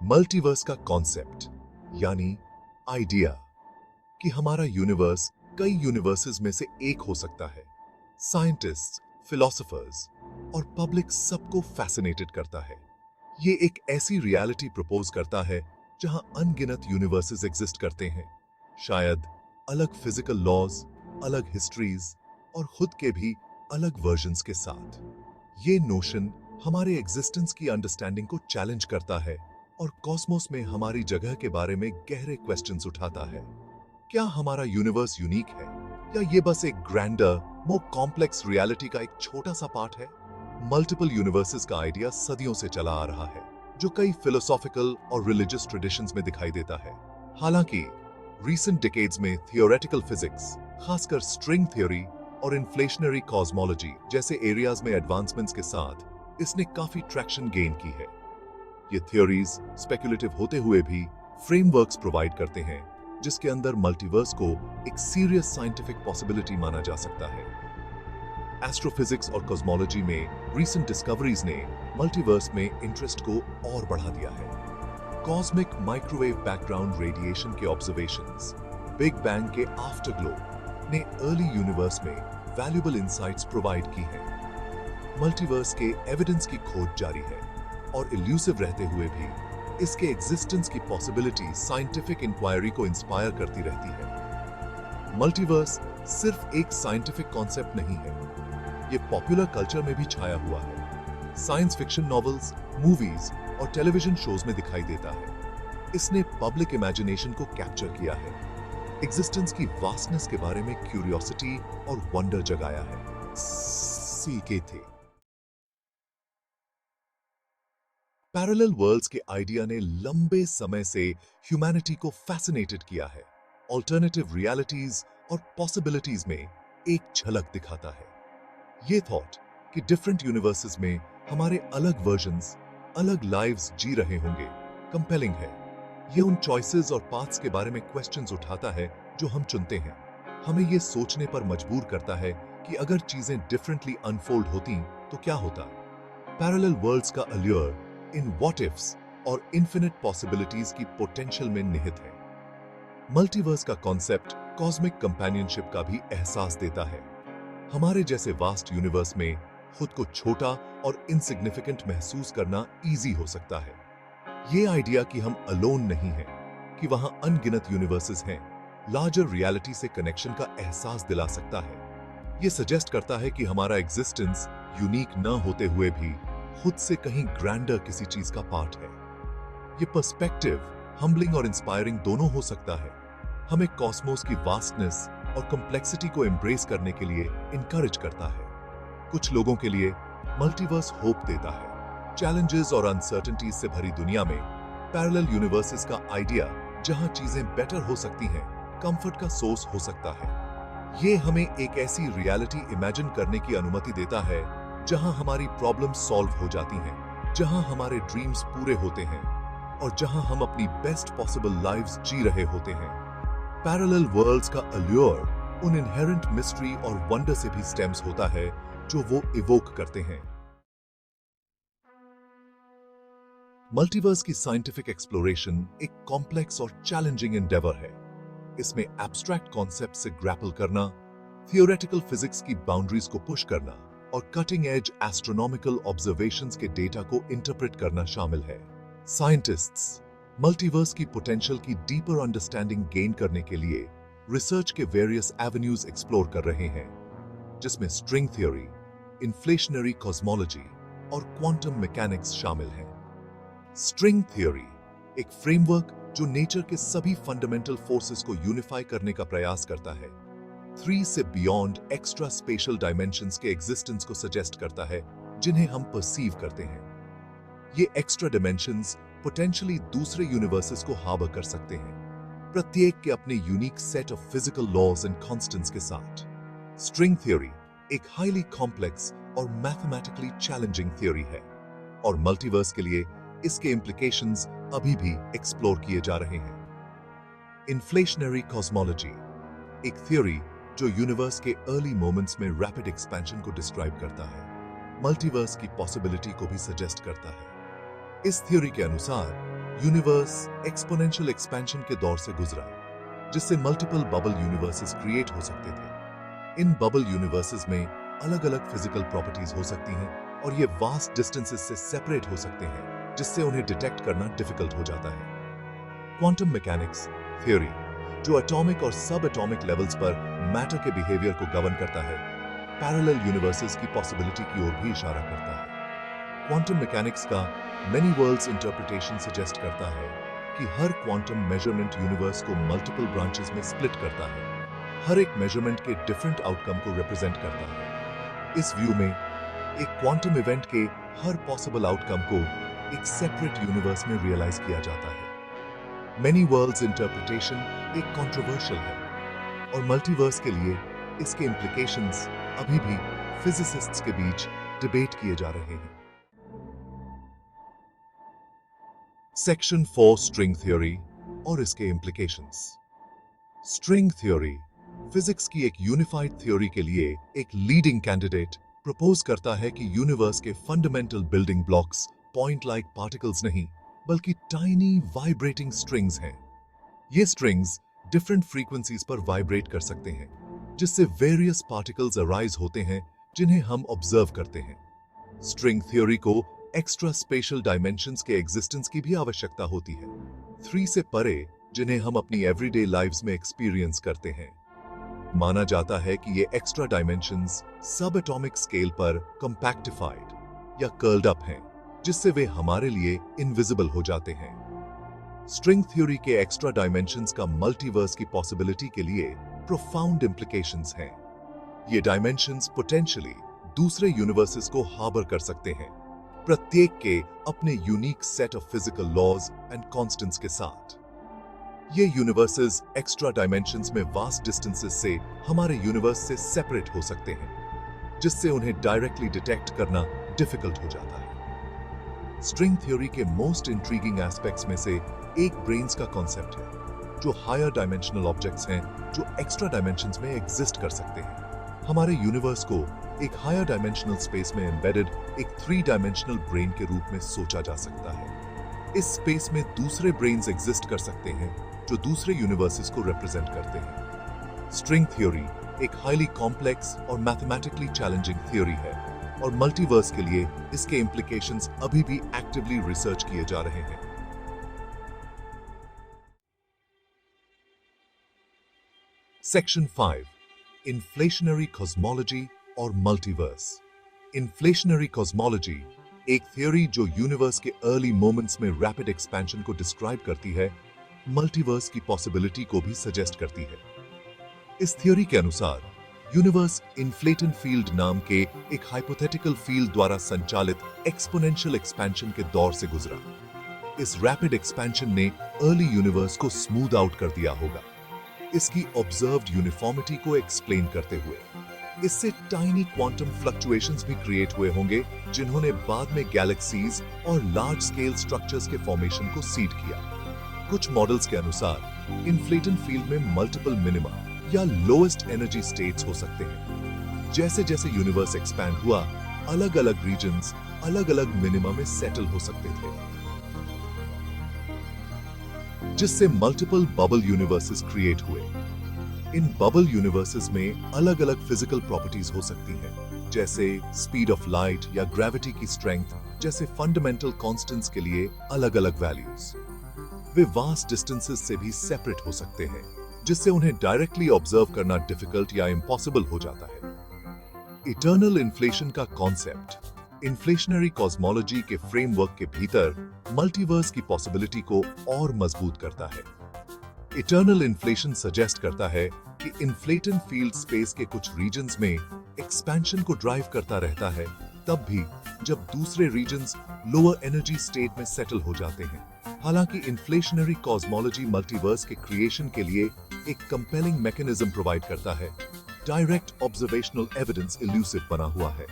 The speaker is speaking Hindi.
मल्टीवर्स का कॉन्सेप्ट यानी आइडिया कि हमारा यूनिवर्स कई यूनिवर्सेस में से एक हो सकता है, साइंटिस्ट, फिलोसोफर्स और पब्लिक सबको फैसिनेटेड करता है। ये एक ऐसी रियलिटी प्रपोज करता है जहां अनगिनत यूनिवर्सेस एग्जिस्ट करते हैं, शायद अलग फिजिकल लॉज, अलग हिस्ट्रीज और खुद के भी अलग वर्जन्स के साथ। ये नोशन हमारे एग्जिस्टेंस की अंडरस्टैंडिंग को चैलेंज करता है और कॉस्मोस में हमारी जगह के बारे में गहरे क्वेश्चंस उठाता है। क्या हमारा यूनिवर्स यूनिक है या ये बस एक ग्रैंडर, मोर कॉम्प्लेक्स रियलिटी का एक छोटा सा पार्ट है? मल्टीपल यूनिवर्सेस का आइडिया सदियों से चला आ रहा है, जो कई फिलोसॉफिकल और रिलीजियस ट्रेडिशंस में दिखाई देता है। हालांकि रीसेंट डिकेड्स में थियोरेटिकल फिजिक्स, खासकर स्ट्रिंग थ्योरी और इन्फ्लेशनरी कॉस्मोलॉजी जैसे एरियाज में एडवांसमेंट्स के साथ इसने काफी ट्रैक्शन गेन की है। ये थ्योरीज स्पेकुलेटिव होते हुए भी फ्रेमवर्क्स प्रोवाइड करते हैं जिसके अंदर मल्टीवर्स को एक सीरियस साइंटिफिक पॉसिबिलिटी माना जा सकता है। एस्ट्रोफिजिक्स और कॉस्मोलॉजी में रीसेंट डिस्कवरीज ने मल्टीवर्स में इंटरेस्ट को और बढ़ा दिया है। कॉस्मिक माइक्रोवेव बैकग्राउंड रेडिएशन के ऑब्जर्वेशंस, बिग बैंग के आफ्टरग्लो ने अर्ली यूनिवर्स में वैल्यूएबल इंसाइट्स प्रोवाइड की हैं। मल्टीवर्स के एविडेंस की खोज जारी है और इल्यूसिव रहते हुए भी इसके एग्जिस्टेंस की पॉसिबिलिटी साइंटिफिक इंक्वायरी को इंस्पायर करती रहती है। मल्टीवर्स सिर्फ एक साइंटिफिक कॉन्सेप्ट नहीं है, ये पॉपुलर कल्चर में भी छाया हुआ है। साइंस फिक्शन नॉवेल्स, मूवीज और टेलीविजन शोज में दिखाई देता है। इसने पब्लिक इमेजिनेशन को कैप्चर किया है, एग्जिस्टेंस की वास्टनेस के बारे में क्यूरियोसिटी और वंडर जगाया है। सीके थे पैरेलल वर्ल्ड्स के आइडिया ने लंबे समय से ह्यूमैनिटी को फैसिनेटेड किया है। ऑल्टरनेटिव रियलिटीज और पॉसिबिलिटीज में एक झलक दिखाता है। ये थॉट कि डिफरेंट यूनिवर्सेस में हमारे अलग वर्जन्स, अलग लाइव्स जी रहे होंगे, कंपेलिंग है। ये उन चॉइसेस और पाथ्स के बारे में क्वेश्चंस उठाता है जो हम चुनते हैं। हमें ये सोचने पर मजबूर करता है कि अगर चीजें डिफरेंटली अनफोल्ड होती तो क्या होता। पैरेलल वर्ल्ड्स का अल्योर इन व्हाट इफ्स और इन्फिनिट पॉसिबिलिटीज की पोटेंशियल में निहित है। मल्टीवर्स का कॉन्सेप्ट कॉस्मिक कंपेनियनशिप का भी एहसास देता है। हमारे जैसे वास्ट यूनिवर्स में खुद को छोटा और इनसिग्निफिकेंट महसूस करना इजी हो सकता है। ये आइडिया कि हम अलोन नहीं हैं, कि वहां अनगिनत यूनिवर्सेस हैं, लार्जर रियलिटी से कनेक्शन का एहसास दिला सकता है। ये सजेस्ट करता है कि हमारा एग्जिस्टेंस यूनिक न होते हुए भी खुद से कहीं ग्रैंडर किसी चीज का पार्ट है। ये पर्सपेक्टिव हम्बलिंग और इंस्पायरिंग दोनों हो सकता है। हमें कॉस्मोस की वास्टनेस और कॉम्प्लेक्सिटी को एम्ब्रेस करने के लिए इनकरेज करता है। कुछ लोगों के लिए मल्टीवर्स होप देता है। चैलेंजेस और अनसर्टेनिटीज से भरी दुनिया में पैरेलल यूनिवर्सेस का आइडिया, जहां चीजें बेटर हो सकती हैं, कंफर्ट का सोर्स हो सकता है। ये हमें एक ऐसी रियलिटी इमेजिन करने की अनुमति देता है जहां हमारी प्रॉब्लम्स सॉल्व हो जाती हैं, जहां हमारे ड्रीम्स पूरे होते हैं और जहां हम अपनी बेस्ट पॉसिबल लाइव्स जी रहे होते हैं। पैरेलल वर्ल्ड्स का अल्योर उन इनहेरेंट मिस्ट्री और वंडर से भी स्टेम्स होता है जो वो इवोक करते हैं। मल्टीवर्स की साइंटिफिक एक्सप्लोरेशन एक कॉम्प्लेक्स और चैलेंजिंग एंडेवर है। इसमें एब्स्ट्रैक्ट कॉन्सेप्ट से ग्रैपल करना, थियोरेटिकल फिजिक्स की बाउंड्रीज को पुश करना और कटिंग एज एस्ट्रोनॉमिकल ऑब्जर्वेशंस के डेटा को इंटरप्रेट करना शामिल है। साइंटिस्ट्स मल्टीवर्स की पोटेंशियल की डीपर अंडरस्टैंडिंग गेन करने के लिए रिसर्च के वेरियस एवेन्यूज एक्सप्लोर कर रहे हैं, जिसमें स्ट्रिंग थ्योरी, इन्फ्लेशनरी कॉस्मोलॉजी और क्वांटम मैकेनिक्स शामिल हैं। स्ट्रिंग थ्योरी एक फ्रेमवर्क जो नेचर के सभी फंडामेंटल फोर्सेस को यूनिफाई करने का प्रयास करता है। 3 से बियॉन्ड एक्स्ट्रा स्पेशल डायमेंशंस के एग्जिस्टेंस को सजेस्ट करता है जिन्हें हम परसीव करते हैं। ये एक्स्ट्रा डायमेंशंस पोटेंशियली दूसरे यूनिवर्सेस को हार्बर कर सकते हैं, प्रत्येक के अपने unique set of physical laws and constants के साथ। स्ट्रिंग थ्योरी एक हाईली कॉम्प्लेक्स और मैथमेटिकली चैलेंजिंग थ्योरी है और मल्टीवर्स के लिए इसके इम्प्लीकेशंस अभी भी एक्सप्लोर किए जा रहे हैं। इन्फ्लेशनरी कॉस्मोलॉजी एक थ्योरी जो यूनिवर्स के अर्ली मोमेंट्स में रैपिड एक्सपेंशन को डिस्क्राइब करता है, मल्टीवर्स की पॉसिबिलिटी को भी सजेस्ट करता है। इस थ्योरी के अनुसार यूनिवर्स एक्सपोनेंशियल एक्सपेंशन के दौर से गुजरा, जिससे मल्टीपल बबल यूनिवर्सेस क्रिएट हो सकते थे। इन बबल यूनिवर्सेस में अलग-अलग फिजिकल प्रॉपर्टीज हो सकती हैं और ये वास्ट डिस्टेंसेस से सेपरेट हो सकते हैं, जिससे उन्हें डिटेक्ट करना डिफिकल्ट हो जाता है। क्वांटम मैकेनिक्स थ्योरी, जो एटॉमिक और सब एटॉमिक लेवल्स पर मैटर के बिहेवियर को गवर्न करता है, पैरेलल यूनिवर्सेस की पॉसिबिलिटी की ओर भी इशारा करता है। क्वांटम मैकेनिक्स का मेनी वर्ल्ड्स इंटरप्रिटेशन सजेस्ट करता है कि हर क्वांटम मेजरमेंट यूनिवर्स को मल्टीपल ब्रांचेस में स्प्लिट करता है, हर एक मेजरमेंट के डिफरेंट आउटकम को रिप्रेजेंट करता है। इस व्यू में एक क्वांटम इवेंट के हर पॉसिबल आउटकम को एक सेपरेट यूनिवर्स में रियलाइज किया जाता है। मेनी वर्ल्ड्स इंटरप्रिटेशन एक कंट्रोवर्शियल है और मल्टीवर्स के लिए इसके इम्प्लीकेशंस अभी भी फिजिसिस्ट्स के बीच डिबेट किए जा रहे हैं। सेक्शन 4 स्ट्रिंग थ्योरी और इसके इम्प्लीकेशंस। स्ट्रिंग थ्योरी फिजिक्स की एक यूनिफाइड थ्योरी के लिए एक लीडिंग कैंडिडेट प्रपोज करता है कि यूनिवर्स के fundamental building blocks point like particles नहीं, बल्कि टाइनी वाइब्रेटिंग स्ट्रिंग्स हैं। ये स्ट्रिंग्स डिफरेंट फ्रीक्वेंसीज पर वाइब्रेट कर सकते हैं, जिससे वेरियस पार्टिकल्स अराइज होते हैं जिन्हें हम ऑब्जर्व करते हैं। स्ट्रिंग थ्योरी को एक्स्ट्रा स्पेशल डायमेंशंस के एग्जिस्टेंस की भी आवश्यकता होती है, 3 से परे, जिन्हें हम अपनी एवरीडे लाइव्स में एक्सपीरियंस करते हैं। माना जाता है कि ये एक्स्ट्रा डायमेंशंस सब एटॉमिक स्केल पर कंपैक्टिफाइड या कर्ल्ड अप हैं, जिससे वे हमारे लिए इनविजिबल हो जाते हैं। स्ट्रिंग थ्योरी के एक्स्ट्रा डायमेंशंस का मल्टीवर्स की पॉसिबिलिटी के लिए प्रोफाउंड इंप्लीकेशंस हैं। ये डायमेंशंस पोटेंशियली दूसरे यूनिवर्सेस को हार्बर कर सकते हैं, प्रत्येक के अपने unique set of physical laws and constants के साथ। ये यूनिवर्सेस एक्स्ट्रा डायमेंशंस में वास्ट डिस्टेंसेस से हमारे यूनिवर्स से सेपरेट हो सकते हैं, जिससे उन्हें डायरेक्टली डिटेक्ट करना डिफिकल्ट हो जाता है। स्ट्रिंग थ्योरी के मोस्ट इंट्रीगिंग एस्पेक्ट्स में से एक ब्रेन्स का कॉन्सेप्ट है, जो हायर डायमेंशनल ऑब्जेक्ट्स हैं जो एक्स्ट्रा डायमेंशंस में एग्जिस्ट कर सकते हैं। हमारे यूनिवर्स को एक हायर डायमेंशनल स्पेस में एम्बेडेड एक 3 डायमेंशनल ब्रेन के रूप में सोचा जा सकता है। इस स्पेस में दूसरे ब्रेन्स एग्जिस्ट कर सकते हैं जो दूसरे यूनिवर्सेस को रिप्रेजेंट करते हैं। स्ट्रिंग थ्योरी एक हाईली कॉम्प्लेक्स और मैथमेटिकली चैलेंजिंग थ्योरी है और मल्टीवर्स के लिए इसके इम्प्लीकेशंस अभी भी एक्टिवली रिसर्च किए जा रहे हैं। सेक्शन 5 इन्फ्लेशनरी कॉस्मोलॉजी और मल्टीवर्स। इन्फ्लेशनरी कॉस्मोलॉजी एक थ्योरी जो यूनिवर्स के अर्ली मोमेंट्स में रैपिड एक्सपेंशन को डिस्क्राइब करती है, मल्टीवर्स की पॉसिबिलिटी को भी सजेस्ट करती है। इस थ्योरी के अनुसार यूनिवर्स इन्फ्लेटन फील्ड नाम के एक हाइपोथेटिकल फील्ड द्वारा संचालित एक्सपोनेंशियल एक्सपेंशन के दौर से गुजरा। इस रैपिड एक्सपेंशन ने अर्ली यूनिवर्स को स्मूथ आउट कर दिया होगा, इसकी ऑब्जर्व्ड यूनिफॉर्मिटी को एक्सप्लेन करते हुए। इससे टाइनी क्वांटम फ्लक्चुएशंस भी क्रिएट हुए होंगे, जिन्होंने बाद में गैलेक्सीज और लार्ज स्केल स्ट्रक्चर्स के फॉर्मेशन को सीड किया। कुछ मॉडल्स के अनुसार इन्फ्लेटन फील्ड में मल्टीपल मिनिमा या लोएस्ट एनर्जी स्टेट्स हो सकते हैं। जैसे जैसे यूनिवर्स एक्सपैंड हुआ, अलग अलग रीजन्स अलग अलग मिनिमा में सेटल हो सकते थे, जिससे मल्टीपल बबल यूनिवर्सेस क्रिएट हुए। इन बबल यूनिवर्सेस में अलग अलग फिजिकल प्रॉपर्टीज हो सकती हैं, जैसे स्पीड ऑफ लाइट या ग्रेविटी की स्ट्रेंथ जैसे फंडामेंटल कांस्टेंट्स के लिए अलग अलग वैल्यूज। वे वास्ट डिस्टेंसेस से भी सेपरेट हो सकते हैं, जिससे उन्हें डायरेक्टली ऑब्जर्व करना डिफिकल्ट या इम्पॉसिबल हो जाता है। इटर्नल इन्फ्लेशन का कॉन्सेप्ट इन्फ्लेशनरी कॉस्मोलॉजी के फ्रेमवर्क के भीतर मल्टीवर्स की पॉसिबिलिटी को और मजबूत करता है। इटर्नल इन्फ्लेशन सजेस्ट करता है कि इन्फ्लेटन फील्ड स्पेस के कुछ रीजन्स में एक्सपेंशन को ड्राइव करता रहता है, तब भी जब दूसरे रीजन्स लोअर एनर्जी स्टेट में सेटल हो जाते हैं। हालांकि इन्फ्लेशनरी कॉस्मोलॉजी मल्टीवर्स के क्रिएशन के लिए एक कंपेलिंग मैकेनिज्म प्रोवाइड करता है। डायरेक्ट ऑब्जर्वेशनल एविडेंस इल्यूसिव बना हुआ है।